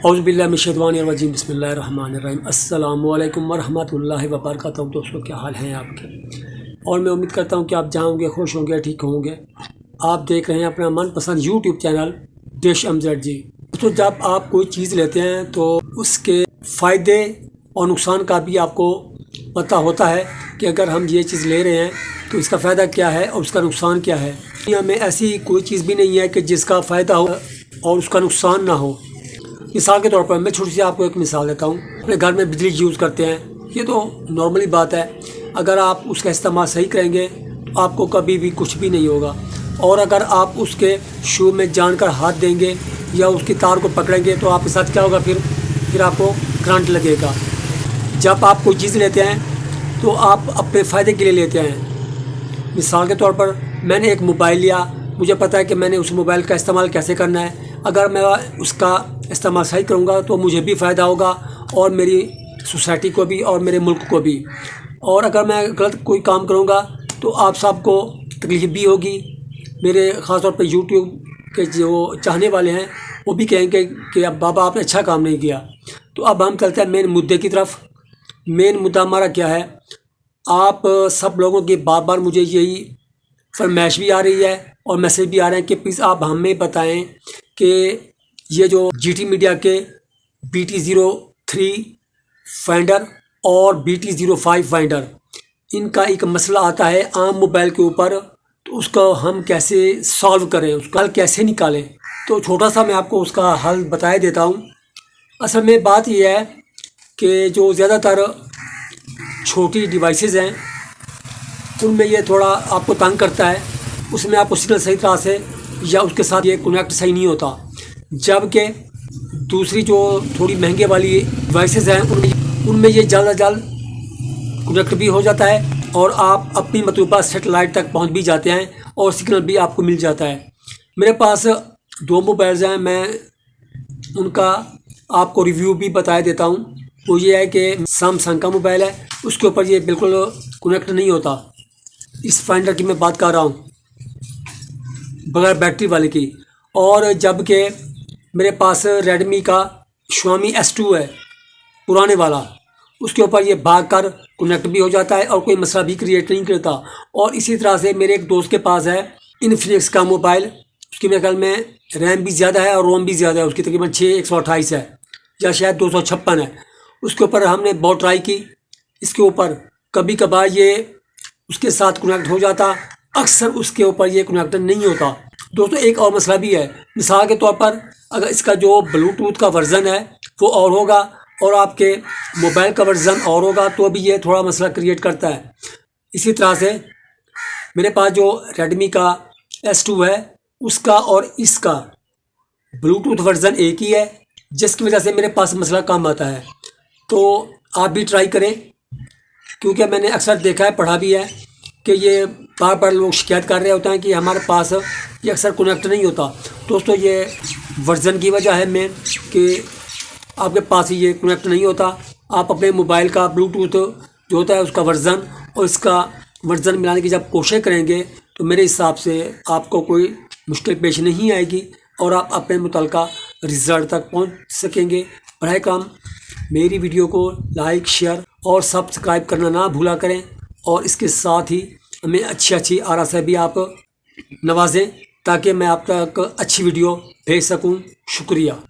औज़ुबिल्लाहिमिनश्शैतानिर्रजीम बिस्मिल्लाहिर्रहमानिर्रहीम अस्सलामु अलैकुम वरहमतुल्लाहि वबरकातुहू। दोस्तों, क्या हाल हैं आपके? और मैं उम्मीद करता हूं कि आप जहाँ होंगे खुश होंगे, ठीक होंगे। आप देख रहे हैं अपना मनपसंद यूट्यूब चैनल डिश MZ जी। दोस्तों, जब आप कोई चीज़ लेते हैं तो उसके फ़ायदे और नुकसान का भी आपको पता होता है कि अगर हम ये चीज़ ले रहे हैं तो इसका फ़ायदा क्या है और उसका नुकसान क्या है। दुनिया में ऐसी कोई चीज़ भी नहीं है कि जिसका फ़ायदा हो और उसका नुकसान ना हो। मिसाल के तौर पर मैं छोटी सी आपको एक मिसाल देता हूँ। अपने घर में बिजली यूज़ करते हैं, ये तो नॉर्मली बात है। अगर आप उसका इस्तेमाल सही करेंगे तो आपको कभी भी कुछ भी नहीं होगा, और अगर आप उसके शू में जानकर हाथ देंगे या उसकी तार को पकड़ेंगे तो आपके साथ क्या होगा, फिर आपको करंट लगेगा। जब आप कोई चीज़ लेते हैं तो आप अपने फ़ायदे के लिए लेते हैं। मिसाल के तौर पर मैंने एक मोबाइल लिया, मुझे पता है कि मैंने उस मोबाइल का इस्तेमाल कैसे करना है। अगर मैं उसका इस्तेमाल सही करूँगा तो मुझे भी फ़ायदा होगा और मेरी सोसाइटी को भी और मेरे मुल्क को भी। और अगर मैं गलत कोई काम करूँगा तो आप सबको तकलीफ़ भी होगी। मेरे ख़ास तौर पे यूट्यूब के जो चाहने वाले हैं वो भी कहेंगे कि अब बाबा आपने अच्छा काम नहीं किया। तो अब हम चलते हैं मेन मुद्दे की तरफ। मेन मुद्दा हमारा क्या है? आप सब लोगों की बार बार मुझे यही फरमाइश भी आ रही है और मैसेज भी आ रहे हैं कि प्लीज़ आप हमें बताएं कि ये जो GT मीडिया के BT03 फाइंडर और BT05 फाइंडर, इनका एक मसला आता है आम मोबाइल के ऊपर, तो उसका हम कैसे सॉल्व करें, उसका हल कैसे निकालें। तो छोटा सा मैं आपको उसका हल बता देता हूँ। असल में बात यह है कि जो ज़्यादातर छोटी डिवाइसेस हैं उनमें ये थोड़ा आपको तंग करता है, उसमें आपको सिग्नल सही तरह से या उसके साथ ये कनेक्ट सही नहीं होता। जबकि दूसरी जो थोड़ी महंगे वाली डिवाइसेस हैं उनमें ये जल्द जल्द कनेक्ट भी हो जाता है और आप अपनी मतलूबा सेटेलाइट तक पहुंच भी जाते हैं और सिग्नल भी आपको मिल जाता है। मेरे पास 2 मोबाइल्स हैं, मैं उनका आपको रिव्यू भी बता देता हूं। वो ये है कि सैमसंग का मोबाइल है, उसके ऊपर ये बिल्कुल कनेक्ट नहीं होता। इस फाइंडर की मैं बात कर रहा हूँ बगैर बैटरी वाले की। और जबकि मेरे पास रेडमी का Xiaomi S2 है, पुराने वाला, उसके ऊपर ये भाग कर कनेक्ट भी हो जाता है और कोई मसला भी क्रिएट नहीं करता। और इसी तरह से मेरे एक दोस्त के पास है इन्फिनिक्स का मोबाइल, उसकी मेरे ख्याल में रैम भी ज़्यादा है और रोम भी ज़्यादा है, उसकी तकरीबन 128 है या शायद 256 है। उसके ऊपर हमने बहुत ट्राई की, इसके ऊपर कभी कभार ये उसके साथ कनेक्ट हो जाता, अक्सर उसके ऊपर ये कनेक्ट नहीं होता। दोस्तों, एक और मसला भी है। मिसाल के तौर पर अगर इसका जो ब्लूटूथ का वर्ज़न है वो और होगा और आपके मोबाइल का वर्ज़न और होगा तो भी ये थोड़ा मसला क्रिएट करता है। इसी तरह से मेरे पास जो रेडमी का S2 है उसका और इसका ब्लूटूथ वर्ज़न एक ही है, जिसकी वजह से मेरे पास मसला कम आता है। तो आप भी ट्राई करें, क्योंकि मैंने अक्सर देखा है, पढ़ा भी है कि ये बार बार लोग शिकायत कर रहे होते हैं कि हमारे पास ये अक्सर कनेक्ट नहीं होता। दोस्तों, ये वर्ज़न की वजह है मेन कि आपके पास ये कनेक्ट नहीं होता। आप अपने मोबाइल का ब्लूटूथ जो होता है उसका वर्ज़न और इसका वर्ज़न मिलाने की जब कोशिश करेंगे तो मेरे हिसाब से आपको कोई मुश्किल पेश नहीं आएगी और आप अपने मुतल्लिका रिज़ल्ट तक पहुंच सकेंगे। बराए काम मेरी वीडियो को लाइक, शेयर और सब्सक्राइब करना ना भूला करें, और इसके साथ ही हमें अच्छी आरा से भी आप नवाजें ताकि मैं आप तक अच्छी वीडियो भेज सकूं। शुक्रिया।